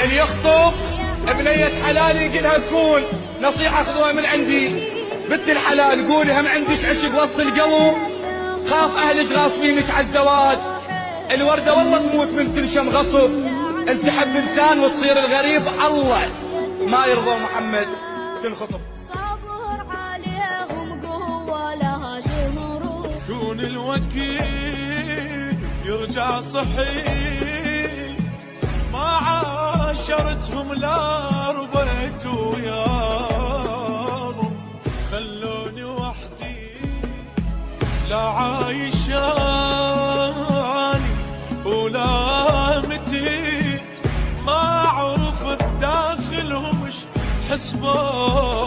اللي يخطب بنية حلال يقلها تكون نصيحة خذوها من عندي. بنت الحلال قولي هم عندك عشق وسط القلب، خاف اهلك غاصبينك على الزواج. الوردة والله تموت من تنشم غصب، انت حب انسان وتصير الغريب الله ما يرضى محمد تنخطب. صبر عليهم قوة لها شمرو، كون الوكيل يرجع صحيح، ما عاشرتهم لا ربيت وياهم، خلوني وحدي لا عايشاني ولا متيت، ما اعرف بداخلهم ايش حسبان.